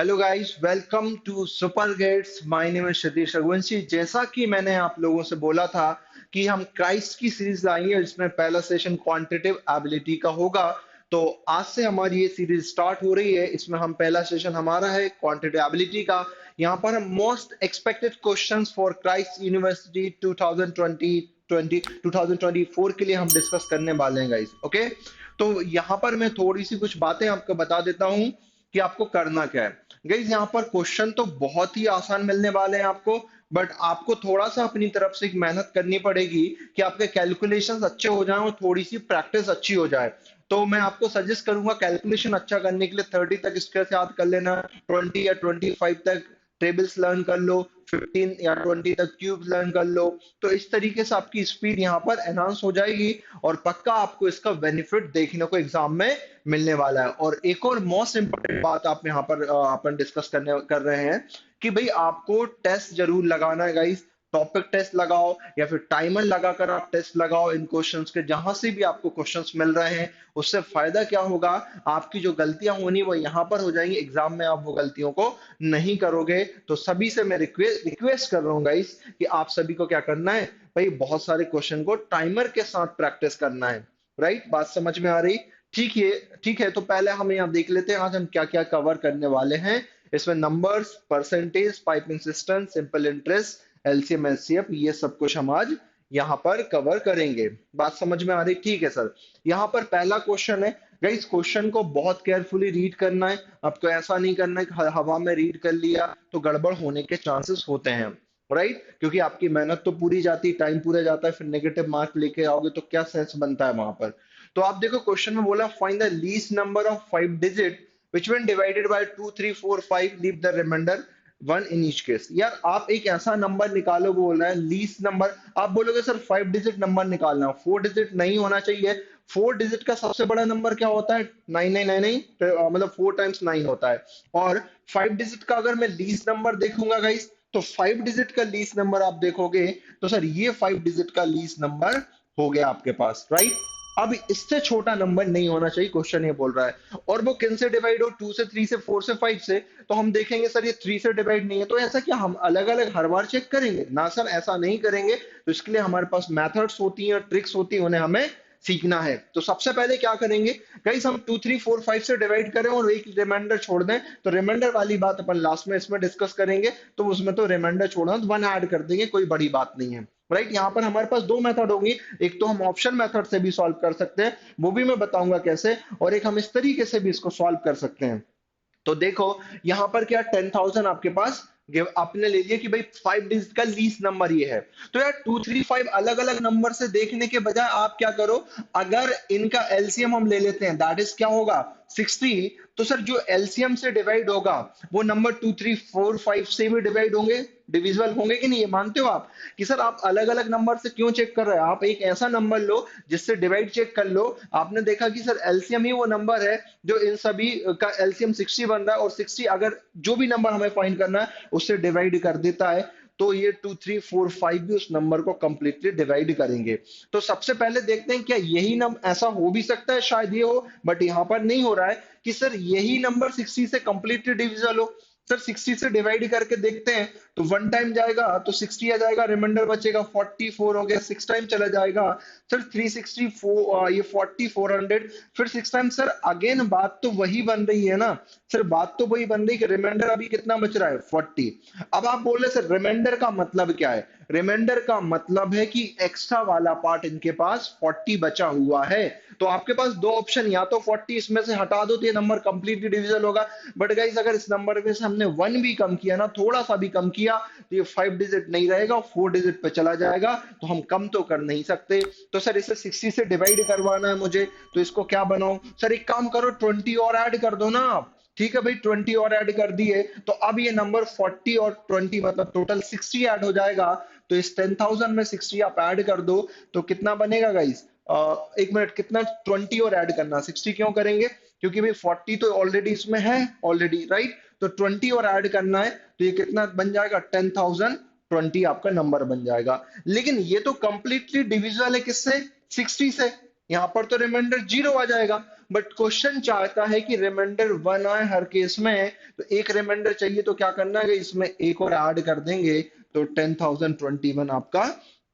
Hello guys, welcome to super gets. My name is Satish Raghuvanshi. जैसा कि मैंने आप लोगों से बोला था कि हम क्राइस्ट की सीरीज लाएंगे, जिसमें पहला सेशन क्वांटिटेटिव एबिलिटी का होगा। तो आज से हमारी ये सीरीज स्टार्ट हो रही है। इसमें हम पहला सेशन हमारा है क्वांटिटेटिव एबिलिटी का। यहाँ पर हम most expected questions for Christ university 2024 के लिए हम डिस्कस करने वाले हैं गाइस। ओके, तो यहाँ पर मैं थोड़ी सी कुछ बातें आपको बता देता हूँ कि आपको करना क्या है। गाइस, यहाँ पर क्वेश्चन तो बहुत ही आसान मिलने वाले हैं आपको, बट आपको थोड़ा सा अपनी तरफ से एक मेहनत करनी पड़ेगी कि आपके कैलकुलेशंस अच्छे हो जाएं और थोड़ी सी प्रैक्टिस अच्छी हो जाए। तो मैं आपको सजेस्ट करूंगा कैलकुलेशन अच्छा करने के लिए 30 तक स्क्वायर याद कर लेना, 20 या 25 तक टेबल्स लर्न कर लो, 15 या 20 तक क्यूब्स लर्न कर लो। तो इस तरीके से आपकी स्पीड यहाँ पर एनहांस हो जाएगी और पक्का आपको इसका बेनिफिट देखने को एग्जाम में मिलने वाला है। और एक और मोस्ट इंपोर्टेंट बात आप यहाँ पर अपन डिस्कस करने कर रहे हैं कि भाई आपको टेस्ट जरूर लगाना है गाइस। टॉपिक टेस्ट लगाओ या फिर टाइमर लगाकर आप टेस्ट लगाओ इन क्वेश्चंस के, जहां से भी आपको क्वेश्चंस मिल रहे हैं। उससे फायदा क्या होगा, आपकी जो गलतियां होनी वो यहाँ पर हो जाएंगी, एग्जाम में आप वो गलतियों को नहीं करोगे। तो सभी से मैं रिक्वेस्ट कर रहा हूँ गाइस कि आप सभी को क्या करना है, भाई बहुत सारे क्वेश्चन को टाइमर के साथ प्रैक्टिस करना है। राइट, बात समझ में आ रही? ठीक है, तो पहले हम यहाँ देख लेते हैं आज हम क्या क्या कवर करने वाले हैं। इसमें numbers, percentage, piping system, simple interest, LCM, LCF, ये सब कुछ हम आज यहाँ पर कवर करेंगे। बात समझ में आ रही? ठीक है सर। यहाँ पर पहला क्वेश्चन है गाइस, क्वेश्चन को बहुत केयरफुली रीड करना है। आपको ऐसा नहीं करना है कि हवा में रीड कर लिया तो गड़बड़ होने के चांसेस होते हैं। राइट, क्योंकि आपकी मेहनत तो पूरी जाती, टाइम पूरा जाता है, फिर नेगेटिव मार्क लेके आओगे तो क्या सेंस बनता है वहां पर। तो आप देखो क्वेश्चन में बोला find the least number of 5 digit which when divided by 2 3 4 5 leave the remainder 1 in each case। यार आप एक ऐसा नंबर निकालो, बोल रहा है लीस्ट नंबर। आप बोलोगे सर 5 डिजिट नंबर निकालना, 4 डिजिट नहीं होना चाहिए। 4 डिजिट का सबसे बड़ा नंबर क्या होता है? 9999, मतलब 4 टाइम्स 9 होता है। और 5 डिजिट का अगर मैं लीस्ट नंबर देखूंगा गाइस, तो 5 डिजिट का लीस्ट नंबर आप देखोगे तो सर ये 5 डिजिट का लीस्ट नंबर हो गया आपके पास। राइट, अब इससे छोटा नंबर नहीं होना चाहिए, क्वेश्चन ये बोल रहा है। और वो किन से डिवाइड हो? 2 से, 3 से, 4 से, 5 से। तो हम देखेंगे सर ये 3 से डिवाइड नहीं है, तो ऐसा क्या हम अलग अलग हर बार चेक करेंगे? ना सर, ऐसा नहीं करेंगे। तो इसके लिए हमारे पास मेथड्स होती हैं, ट्रिक्स होती हैं, उन्हें हमें सीखना है। तो सबसे पहले क्या करेंगे गाइस, हम 2 3 4 5 से डिवाइड करें और एक रिमाइंडर छोड़ दें। तो रिमाइंडर वाली बात अपन लास्ट में इसमें डिस्कस करेंगे, तो उसमें तो रिमाइंडर छोड़ना तो 1 ऐड कर देंगे, कोई बड़ी बात नहीं है। राइट, यहाँ पर हमारे पास दो मेथड होंगी। एक तो हम ऑप्शन मेथड से भी सॉल्व कर सकते हैं, वो भी मैं बताऊंगा कैसे, और एक हम इस तरीके से भी इसको सॉल्व कर सकते हैं। तो देखो यहां पर क्या 10,000 आपके पास आपने ले लिया कि भाई 5 डिजिट का लीस्ट नंबर ये है। तो यार 2 3 5 अलग अलग नंबर से देखने के बजाय आप क्या करो, अगर इनका एलसीएम हम ले लेते हैं, दैट इज क्या होगा 60। तो सर जो एलसीएम से डिवाइड होगा वो नंबर 2 3 4 5 से भी डिवाइड होंगे, डिविजिबल होंगे कि नहीं? ये मानते हो आप कि सर आप अलग अलग नंबर से क्यों चेक कर रहे हैं? आप एक ऐसा नंबर लो जिससे डिवाइड चेक कर लो। आपने देखा कि सर एलसीएम ही वो नंबर है जो इन सभी का एलसीएम 60 बन रहा है, और 60 अगर जो भी नंबर हमें फाइंड करना है उससे डिवाइड कर देता है, तो ये 2 3 4 5 भी उस नंबर को कंप्लीटली डिवाइड करेंगे। तो सबसे पहले देखते हैं क्या यही नंबर, ऐसा हो भी सकता है शायद ये हो, बट यहाँ पर नहीं हो रहा है कि सर यही नंबर 60 से कंप्लीटली डिविजिबल हो। सर 60 से डिवाइड करके देखते हैं, तो 1 टाइम जाएगा तो 60 आ जाएगा, रिमाइंडर बचेगा 44 हो गया। 6 टाइम चला जाएगा सर 364, ये 4400, फिर 6 टाइम। सर अगेन बात तो वही बन रही है ना, सर बात तो वही बन रही है कि रिमाइंडर अभी कितना बच रहा है 40। अब आप बोल रहे सर रिमाइंडर का मतलब क्या है? रिमाइंडर का मतलब है कि एक्स्ट्रा वाला पार्ट इनके पास 40 बचा हुआ है। तो आपके पास दो ऑप्शन, या तो 40 इसमें से हटा दो तो ये नंबर कंप्लीटली डिविजिबल होगा। बट गाइस अगर इस नंबर में से हमने 1 भी कम किया ना, थोड़ा सा भी कम किया, तो ये 5 डिजिट नहीं रहेगा, 4 डिजिट पे चला जाएगा। तो हम कम तो कर नहीं सकते। तो सर इसे 60 से डिवाइड करवाना है मुझे, तो इसको क्या बनाऊं? सर एक काम करो, 20 और ऐड कर दो ना आप। ठीक है भाई, 20 और ऐड कर दिए तो अब ये नंबर 40 और 20 मतलब टोटल 60 ऐड हो जाएगा। तो इस 10,000 में 60 आप ऐड कर दो तो कितना बनेगा गाइस? एक मिनट, कितना? 20 और ऐड करना, 60 क्यों करेंगे? क्योंकि भाई 40 तो ऑलरेडी इसमें है ऑलरेडी, राइट? तो 20 और ऐड करना है, तो ये कितना बन जाएगा? 10,020 आपका नंबर बन जाएगा। लेकिन ये तो कंप्लीटली डिविजिबल है किससे? 60 से। यहां पर तो रिमाइंडर जीरो आ जाएगा। बट क्वेश्चन चाहता है कि रिमाइंडर 1 आए हर केस में, तो एक रिमाइंडर चाहिए तो क्या करना है, इसमें एक और ऐड कर देंगे, तो 10,021 आपका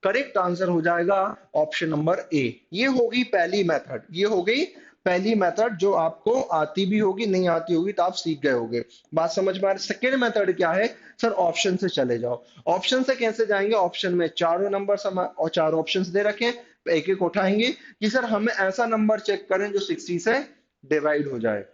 करेक्ट आंसर हो जाएगा, ऑप्शन नंबर ए। ये होगी पहली मेथड, ये हो गई पहली मेथड जो आपको आती भी होगी, नहीं आती होगी तो आप सीख गए होगे। बात समझ में आ रही? सेकेंड मेथड क्या है सर, ऑप्शन से चले जाओ। ऑप्शन से कैसे जाएंगे, ऑप्शन में चारों नंबर और चार ऑप्शन दे रखे हैं, एक एक उठाएंगे कि सर हमें ऐसा नंबर चेक करें जो 60 से डिवाइड हो जाए,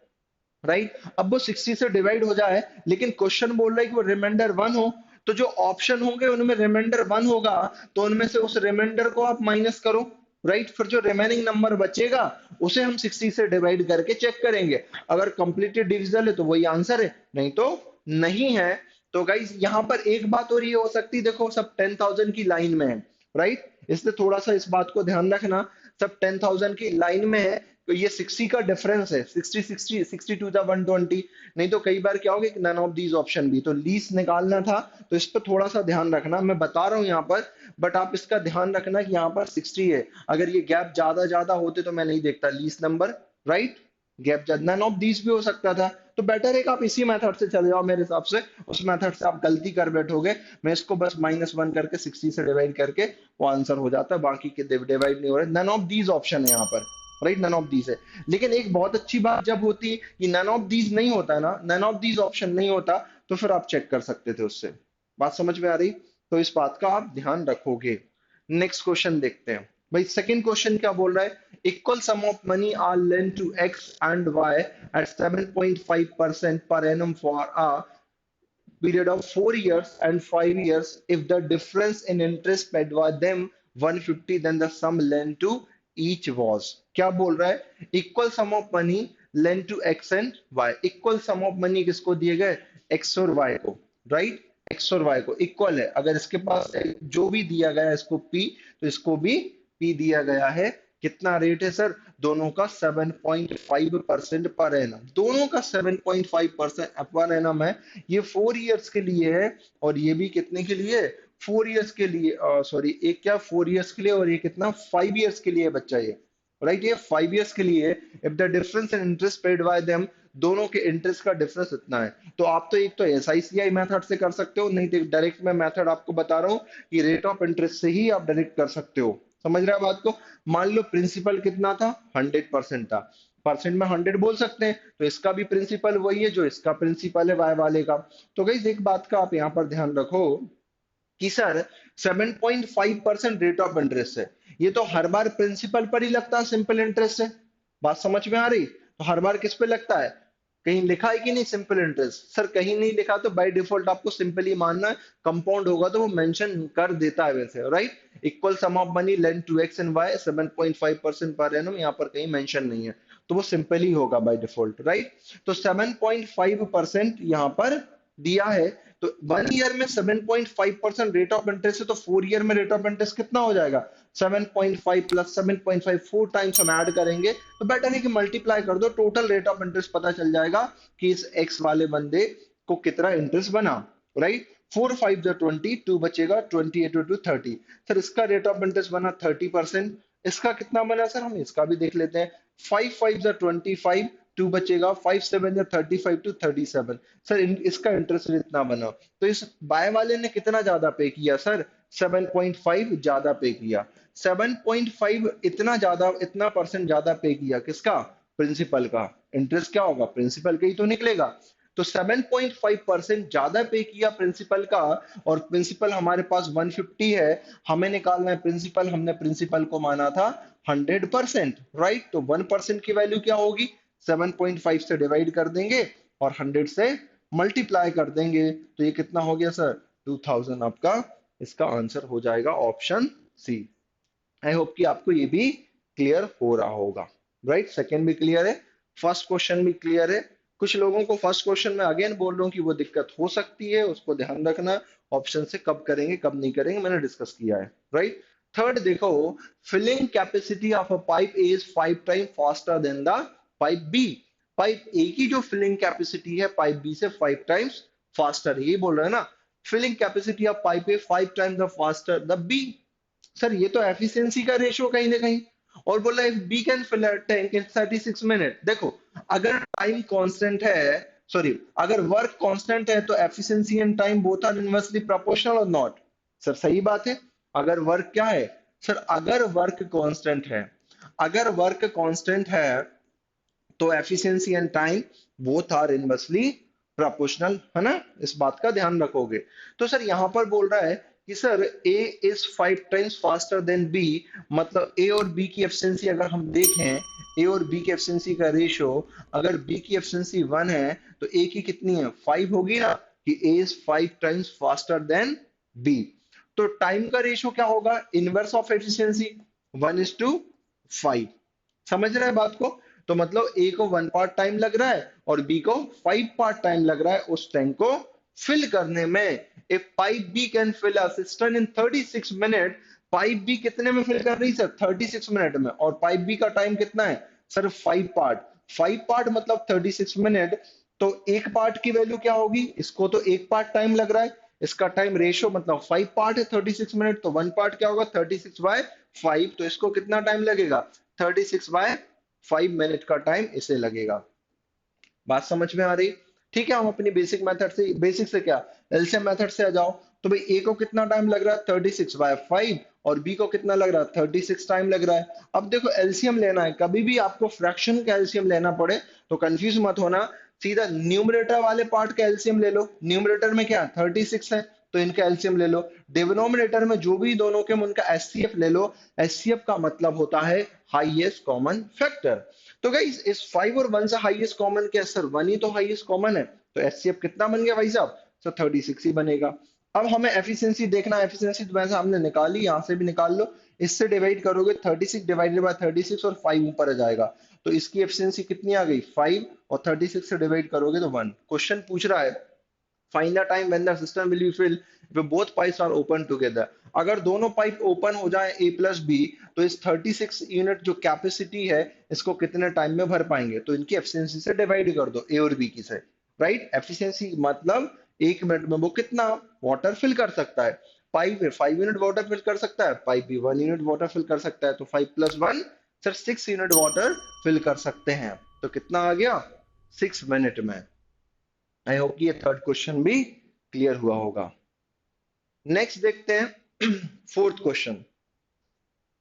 राइट। अब वो 60 से डिवाइड हो जाए, लेकिन क्वेश्चन बोल रहा है कि वो रिमाइंडर 1 हो, तो जो ऑप्शन होंगे उनमें रिमाइंडर 1 होगा, तो उनमें से उस रिमाइंडर को आप माइनस करो, राइट। फिर जो रिमेनिंग नंबर बचेगा उसे हम 60 से डिवाइड करके चेक करेंगे, अगर कंप्लीटेड डिविजन है तो वही आंसर है, नहीं तो नहीं है। तो गाइस यहाँ पर एक बात और ये हो सकती है, देखो सब 10,000 की लाइन में है, राइट, इसलिए थोड़ा सा इस बात को ध्यान रखना, सब 10,000 की लाइन में है, तो ये 60 का डिफरेंस है, 60 टू द 120, नहीं तो कई बार क्या होगा कि नन ऑफ दीज ऑप्शन भी, तो लीस्ट निकालना था, तो इस पर थोड़ा सा ध्यान रखना, मैं बता रहा हूँ यहाँ पर, बट आप इसका ध्यान रखना कि यहाँ पर 60 है, अगर ये गैप ज्यादा ज्यादा होते तो मैं नहीं देखता least number, right, gap none of these भी हो सकता था, तो बेटर है कि आप इसी मेथड से चले जाओ मेरे हिसाब से, उस मेथड से आप गलती कर बैठोगे, मैं इसको बस -1 करके 60 से डिवाइड करके वो आंसर हो जाता है, बाकी के डिवाइड नहीं हो रहे, नन ऑफ दीज ऑप्शन है यहाँ पर, राइट, नन ऑफ दीज है। लेकिन एक बहुत अच्छी बात जब होती है कि नन ऑफ दीज नहीं होता है ना, नन ऑफ दीज ऑप्शन नहीं होता, तो फिर आप चेक कर सकते थे उससे। बात समझ में आ रही? तो इस बात का आप ध्यान रखोगे। नेक्स्ट क्वेश्चन देखते हैं भाई, सेकंड क्वेश्चन क्या बोल रहा है, equal sum of money are lent to X and Y at 7.5% per annum for a period of 4 years and 5 years. If the difference in interest paid by them 150, then the sum lent to each was, क्या बोल रहा है, equal sum of money lent to X and Y, equal sum of money किसको दिए गए, X और Y को, right, X और वाई को इक्वल है, अगर इसके पास जो भी दिया गया है इसको पी, तो इसको भी पी दिया गया है, कितना रेट है सर, दोनों का 7.5% पर एनम, दोनों का 7.5% पर एनम है, ये 4 इयर्स के लिए है, और ये भी कितने के लिए, 4 इयर्स के लिए, सॉरी एक क्या 4 इयर्स के लिए, और ये कितना 5 इयर्स के लिए बच्चा ये, राइट, ये 5 इयर्स के लिए। If the difference in interest paid by them, दोनों के इंटरेस्ट का डिफरेंस इतना है, तो आप तो एक तो एसआईसीआई मेथड से कर सकते हो, नहीं तो डायरेक्ट मैं मेथड आपको बता रहा हूँ कि रेट ऑफ इंटरेस्ट से ही आप डायरेक्ट कर सकते हो, समझ रहे हैं बात को। मान लो प्रिंसिपल कितना था, 100% था, परसेंट में 100 बोल सकते हैं, तो इसका भी प्रिंसिपल वही है जो इसका प्रिंसिपल है वाई वाले का। तो गाइस एक बात का आप यहाँ पर ध्यान रखो कि सर 7.5% रेट ऑफ इंटरेस्ट है, ये तो हर बार प्रिंसिपल पर ही लगता है, सिंपल इंटरेस्ट है, बात समझ में आ रही, तो हर बार किस पे लगता है, कहीं लिखा है कि नहीं सिंपल इंटरेस्ट, सर कहीं नहीं लिखा, तो बाय डिफॉल्ट आपको सिंपल ही मानना है, कंपाउंड होगा तो वो मेंशन कर देता है वैसे, right, equal sum of money lent to X and Y 7.5% per annum, यहाँ पर कहीं मेंशन नहीं है, तो वो सिंपल ही होगा बाय डिफॉल्ट, राइट। तो 7.5% यहाँ पर दिया है, तो 1 ईयर में 7.5% रेट ऑफ इंटरेस्ट है, तो 4 ईयर में रेट ऑफ इंटरेस्ट कितना हो जाएगा, 7.5 प्लस 7.5, 4 टाइम्स हम ऐड करेंगे, तो बेटर है कि मल्टीप्लाई कर दो, टोटल रेट ऑफ इंटरेस्ट पता चल जाएगा कि इस एक्स वाले बंदे को कितना इंटरेस्ट बना, राइट। 4 5 जो 20, 2 बचेगा, 28 टू 30, सर इसका रेट ऑफ इंटरेस्ट बना 30%, इसका कितना बना सर, हम इसका भी देख लेते हैं, 5 5 जो 25, 2 बचेगा, 5 7 जो 35 टू 37, सर इसका इंटरेस्ट रेट इतना बना, तो इस बाय वाले ने कितना ज्यादा पे किया सर, 7.5 ज्यादा पे किया, 7.5 इतना ज्यादा, इतना परसेंट ज्यादा पे किया किसका, प्रिंसिपल का, इंटरेस्ट क्या होगा, प्रिंसिपल का ही तो निकलेगा, तो 7.5% ज्यादा पे किया प्रिंसिपल का, और प्रिंसिपल हमारे पास 150 है, हमें निकालना है प्रिंसिपल, हमने प्रिंसिपल को माना था 100%, राइट, तो 1% की वैल्यू क्या होगी, 7.5 से डिवाइड कर देंगे और 100 से मल्टीप्लाई कर देंगे, तो ये कितना हो गया सर, 2000, आपका इसका आंसर हो जाएगा ऑप्शन सी। आई होप कि आपको ये भी क्लियर हो रहा होगा, राइट, सेकंड भी क्लियर है, फर्स्ट क्वेश्चन भी क्लियर है। कुछ लोगों को फर्स्ट क्वेश्चन में अगेन बोल रहा हूँ कि वो दिक्कत हो सकती है, उसको ध्यान रखना, ऑप्शन से कब करेंगे कब नहीं करेंगे मैंने डिस्कस किया है, राइट। थर्ड देखो, filling capacity of a pipe A is 5 time faster than the pipe B, pipe A की जो फिलिंग कैपेसिटी है पाइप बी से 5 टाइम्स फास्टर, ये बोल रहे हैं ना, filling capacity of pipe A 5 times the faster the B, sir ये तो एफिशिएंसी का रेशियो कहीं ना कहीं, और बोला if B can fill a tank in 36 minute. देखो अगर टाइम कांस्टेंट है, सॉरी, अगर वर्क कांस्टेंट है तो efficiency and time both are inversely proportional और नॉट। सर सही बात है। अगर वर्क क्या है सर, अगर वर्क कांस्टेंट है, अगर वर्क कांस्टेंट है तो efficiency and time both are inversely proportional, है ना। इस बात का ध्यान रखोगे। तो सर यहां पर बोल रहा है कि sir A is 5 times faster than B, मतलब ए और बी की एफिशिएंसी अगर हम देखें, ए और बी की एफिशिएंसी का रेशियो, अगर बी की एफिशिएंसी 1 है तो ए की कितनी है 5 होगी ना, कि A is 5 times faster than B. तो टाइम का रेशियो क्या होगा, इनवर्स ऑफ एफिशिएंसी, 1:5। समझ रहे हैं बात को। तो मतलब ए को 1 पार्ट टाइम लग रहा है और बी को 5 पार्ट टाइम लग रहा है उस टैंक को फिल करने में। If pipe B can fill a cistern in 36 minute, pipe B कितने में फिल कर रही है सर 36 मिनट में, और पाइप बी का टाइम कितना है सर 5 पार्ट। 5 पार्ट मतलब 36 मिनट। तो एक पार्ट की वैल्यू क्या होगी, इसको तो एक पार्ट टाइम लग रहा है, इसका टाइम रेशियो मतलब 5 पार्ट है 36 मिनट, तो 1 पार्ट क्या होगा 36/5, तो इसको कितना टाइम लगेगा 36/5 मिनट का टाइम इसे लगेगा। बात समझ में आ रही। ठीक है, हम अपनी बेसिक मेथड से, बेसिक से क्या एलसीएम मेथड से आ जाओ। तो भाई ए को कितना टाइम लग रहा है 36/5 और बी को कितना लग रहा है 36 टाइम लग रहा है। अब देखो एलसीएम लेना है, कभी भी आपको फ्रैक्शन का एलसीएम लेना पड़े तो कंफ्यूज मत होना, सीधा न्यूमरेटर वाले पार्ट का एलसीएम ले लो। न्यूमरेटर में क्या 36 है तो इनका एलसीएम ले लो। डिनोमिनेटर में जो भी दोनों के उनका एचसीएफ ले लो। एचसीएफ का मतलब होता है हाईएस्ट कॉमन फैक्टर। तो गाइस इस 5 और 1 से हाईएस्ट कॉमन क्या है सर, 1 ही तो हाईएस्ट कॉमन है, तो एचसीएफ कितना बन गया भाई साहब, सर 36 ही बनेगा। अब हमें एफिशिएंसी देखना है, एफिशिएंसी तो वैसे हमने निकाली, यहां से भी निकाल लो, इससे डिवाइड करोगे 36 डिवाइडेड बाय 36 और 5 ऊपर आ जाएगा, तो इसकी एफिशिएंसी कितनी आ गई 5, और 36 से डिवाइड करोगे तो 1। क्वेश्चन पूछ रहा है find the time when the system will be filled if both pipes are open together. अगर दोनों पाइप ओपन हो जाए ए प्लस बी, तो इस 36 यूनिट जो कैपेसिटी है इसको कितने टाइम में भर पाएंगे, तो इनकी एफिशिएंसी से डिवाइड कर दो ए और बी की से। राइट, एफिशिएंसी मतलब 1 मिनट में वो कितना वाटर फिल कर सकता है। पाइप है 5 यूनिट वाटर फिल कर सकता है, पाइप भी 1 यूनिट वाटर फिल कर सकता है, तो 5 + 1 सर 6 यूनिट वाटर फिल कर सकते हैं। तो कितना आ गया 6 मिनट में। आई होप कि ये थर्ड क्वेश्चन भी क्लियर हुआ होगा। नेक्स्ट देखते हैं fourth question.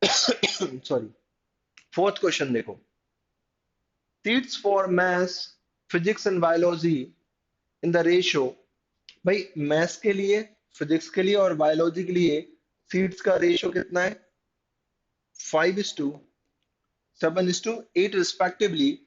Sorry, fourth question देखो, seats for maths, physics and biology in the ratio. भाई मैथ्स के लिए, फिजिक्स के लिए और बायोलॉजी के लिए सीट्स का रेशियो कितना है 5:7:8 respectively.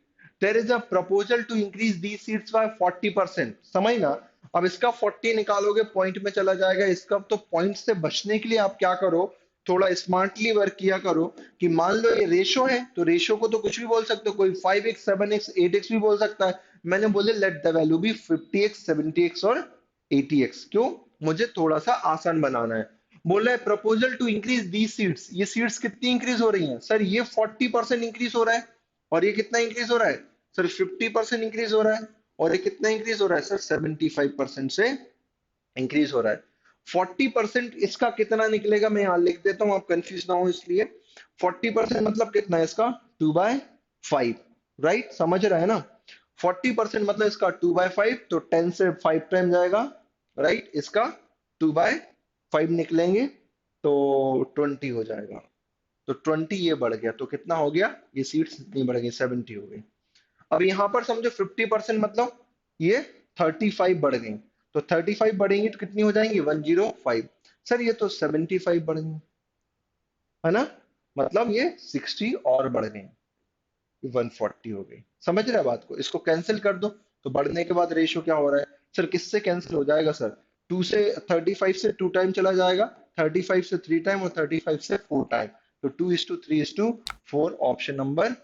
There is a proposal to increase these seats by 40%. समझ ना। अब इसका 40 निकालोगे पॉइंट में चला जाएगा इसका, तो पॉइंट से बचने के लिए आप क्या करो, थोड़ा स्मार्टली वर्क किया करो कि मान लो ये रेशो है तो रेशो को तो कुछ भी बोल सकते हो, कोई 5x 7x 8x भी बोल सकता है। मैंने बोले let the value B 50x 70x और 80x। क्यों, मुझे थोड़ा सा आसान बनाना है। बोल रहा है proposal to increase the seats, ये सीट्स कितनी इंक्रीज हो रही हैं सर, ये 40% इंक्रीज हो रहा है, और ये कितना इंक्रीज हो रहा है सर 50% इंक्रीज हो रहा है, और ये कितना इंक्रीज हो रहा है सर 75% से इंक्रीज हो रहा है। 40% इसका कितना निकलेगा मैं यहाँ लिख देता हूँ, आप कंफ्यूज ना हो इसलिए। 40% मतलब कितना है इसका 2/5। राइट, समझ रहा है ना। 40% मतलब इसका 2/5, तो 10 से 5 टाइम जाएगा। राइट, इसका 2/5 निकलेंगे तो 20 हो जाएगा। तो 20 ये बढ़ गया तो कितना हो गया, ये सीट्स इतनी बढ़ गई 70 हो गई। अब यहां पर समझो 50% मतलब ये 35 बढ़ गई, तो 35 बढ़ेंगी तो कितनी हो जाएंगी 105। सर ये तो 75 बढ़ गई, है ना, मतलब ये 60 और बढ़ गई, 140 हो गई। समझ रहे हैं बात को, इसको कैंसिल कर दो तो बढ़ने के बाद रेशियो क्या हो रहा है सर, किससे कैंसिल हो जाएगा सर, 2 से 35 से 2 टाइम चला जाएगा, 35 से 3 टाइम और 35 से 4 टाइम, तो 2:3:4 option number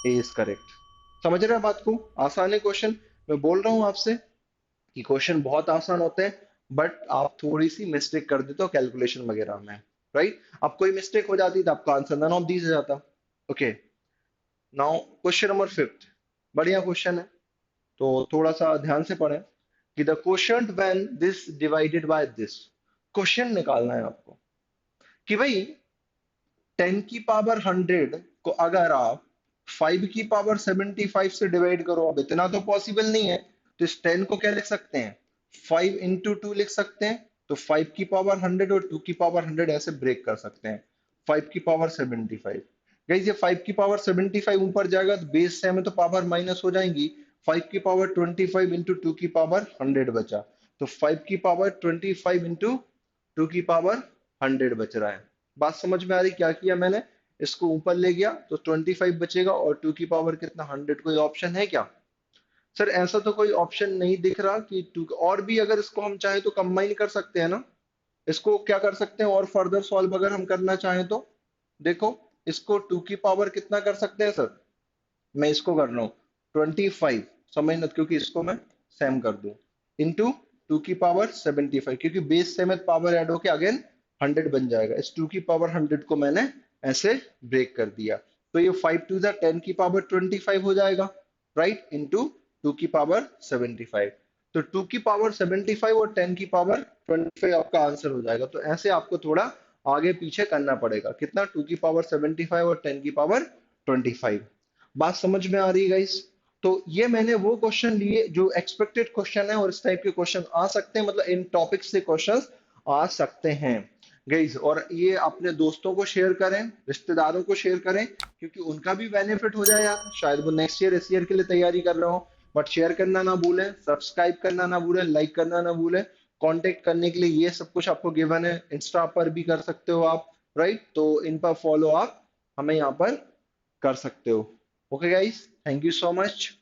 A is correct. समझ रहे हैं बात को, आसान है क्वेश्चन। मैं बोल रहा हूं आपसे कि क्वेश्चन बहुत आसान होते हैं, बट आप थोड़ी सी मिस्टेक कर देते हो कैलकुलेशन वगैरह में। राइट, अब कोई मिस्टेक हो जाती तो आपका आंसर नन ऑफ दीज हो जाता। Okay, now question number fifth, बढ़िया क्वेश्चन है, तो थोड़ा सा ध्यान से पढ़ें कि the question when this divided by this. Question निकालना है आपको कि भाई 10 की पावर 100 को अगर आप 5 की पावर 75 से डिवाइड करो, अब इतना तो पॉसिबल नहीं है, तो इस 10 को क्या लिख सकते हैं, 5 इंटू 2 लिख सकते हैं। तो 5 की पावर 100 और 2 की पावर 100 ऐसे ब्रेक कर सकते हैं। 5 की पावर 75, गाइस ये 5 की पावर 75 ऊपर जाएगा तो बेस से हमें तो पावर माइनस हो जाएंगी। 5 की पावर 25 इंटू 2 की पावर 100 बचा, तो 5 की पावर 25 इंटू 2 की पावर 100 बच रहा है। बात समझ में आ रही क्या किया मैंने, इसको ऊपर ले गया तो 25 बचेगा और 2 की पावर कितना 100। कोई ऑप्शन है क्या सर, ऐसा तो कोई ऑप्शन नहीं दिख रहा कि 2, और भी अगर इसको हम चाहें तो कंबाइन कर सकते हैं ना, इसको क्या कर सकते हैं और फर्दर सॉल्व अगर हम करना चाहें तो, देखो इसको 2 की पावर कितना कर सकते हैं सर, मैं इसको कर रहा हूँ 25, समझना क्योंकि इसको मैं सेम कर दूं, इंटू 2 की पावर 75, क्योंकि बेस से में पावर ऐड होके अगेन 100 बन जाएगा। इस 2 की पावर 100 को मैंने ऐसे ब्रेक कर दिया, तो ये 5 टू द 10 की पावर 25 हो जाएगा, राइट, इंटू 2 की पावर 75। तो 2 की पावर 75 और 10 की पावर 25 आपका आंसर हो जाएगा। तो ऐसे आपको थोड़ा आगे पीछे करना पड़ेगा, कितना, 2 की पावर 75 और 10 की पावर 25। बात समझ में आ रही है गाइस। तो ये मैंने वो क्वेश्चन लिए जो एक्सपेक्टेड क्वेश्चन है, और इस टाइप के क्वेश्चन आ सकते हैं, मतलब इन टॉपिक से क्वेश्चंस आ सकते हैं गाइस। और ये अपने दोस्तों को शेयर करें, रिश्तेदारों को शेयर करें, क्योंकि उनका भी बेनिफिट हो जाए यार, शायद वो नेक्स्ट ईयर इस ईयर के लिए तैयारी कर रहे हो। बट शेयर करना ना भूलें, सब्सक्राइब करना ना भूलें, लाइक करना ना भूलें। कांटेक्ट करने के लिए ये सब कुछ आपको गिवन है, इंस्टा पर भी कर सकते हो आप, राइट, तो इन पर फॉलो आप हमें यहाँ पर कर सकते हो। Okay, guys, thank you so much.